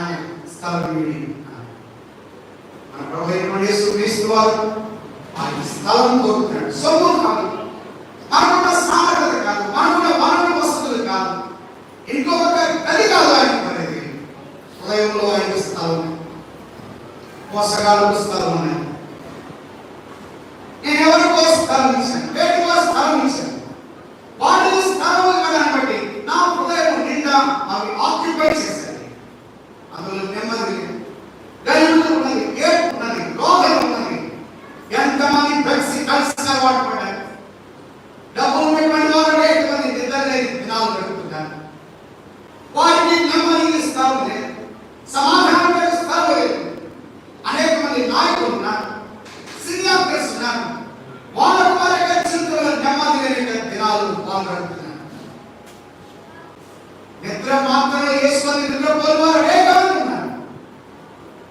ఆయన స్థలం వీడి. మన ప్రభువైన యేసుక్రీస్తు వారు ఆయన స్థలం కోరుతున్నాడు. సొమ్ము కాదు, మనకున్న సామర్థ్యత కాదు, మనకున్న వనరుల వసతులు కాదు, ఇంకొక గది కాదు ఆయన అనేది. హృదయంలో ఆయనకు స్థలం ఉంది, మోసగాళ్ళకు స్థలం ఉన్నాయి. నేను ఎవరికో స్థలం ఇచ్చాను, వేటికో స్థలం ఇచ్చాను, వాటికి స్థలం ఇవ్వడాన్ని బట్టి నా హృదయం నిండా అవి ఆక్యుపై చేశాయి. అందులో నెమ్మది లేదు, గలుగుతూ ఉన్నది, ఏర్పు ఉన్నది, రోగం ఉన్నది. ఎంతమంది కలిసి అలవాటు పడ్డారు. డబ్బులు పెట్టుబడి వారు ఎంతమంది నిద్రలేని దినాలు గడుపుతున్నారు. వారికి నెమ్మది స్థలం లేదు, సమాధానం స్థలం లేదు. అనేక మంది నాయకులు ఉన్నారు, సీనియర్స్ ఉన్నారు, వాళ్ళకు వారి ఖచ్చితంగా నెమ్మది లేని దినాలు వాళ్ళు గడుపుతున్నారు. నిద్ర మాత్రమే వేసుకొని నిద్రపోని వారు అనేకమంది ఉన్నారు.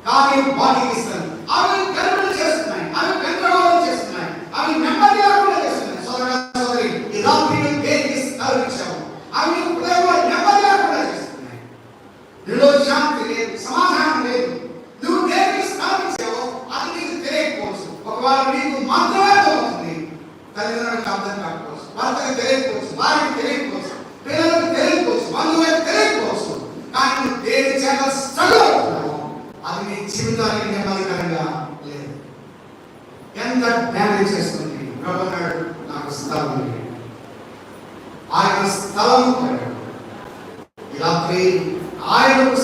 కానీ వాటికి ఇస్తారు, అవి గర్భం చేస్తున్నాయి, అవి గందరగోళం చేస్తున్నాయి, అవి నెమ్మది లేకుండా చేస్తున్నాయి. సోదర సోదరి, ఈ రాత్రి దేనికి స్థలం ఇచ్చాము, అవి హృదయంలో నెమ్మది లేకుండా చేస్తున్నాయి. నీలో శాంతి లేదు, సమాధానం లేదు. నువ్వు దేనికి స్థలం ఇచ్చావో అది నీకు తెలియకపోవచ్చు. ఒకవేళ నీకు మాత్రమే అవుతుంది, తల్లిదండ్రులకు అర్థం కాకపోవచ్చు, భర్తకు తెలియకపోవచ్చు, వారికి తెలియకపోవచ్చు, పిల్లలకు తెలియకపోవచ్చు, బంధువులకు తెలియకపోవచ్చు. కానీ నువ్వు దేని చేత స్ట్రగుల్ అవుతున్నావు అది నీ జీవితానికి నెమ్మదికరంగా లేదు. ఎంత డ్యామేజ్ చేస్తుంది. ప్రభువునాడు నాకు స్థలం ఉంది, ఆయన స్థలం ఈ రాత్రి ఆయనకు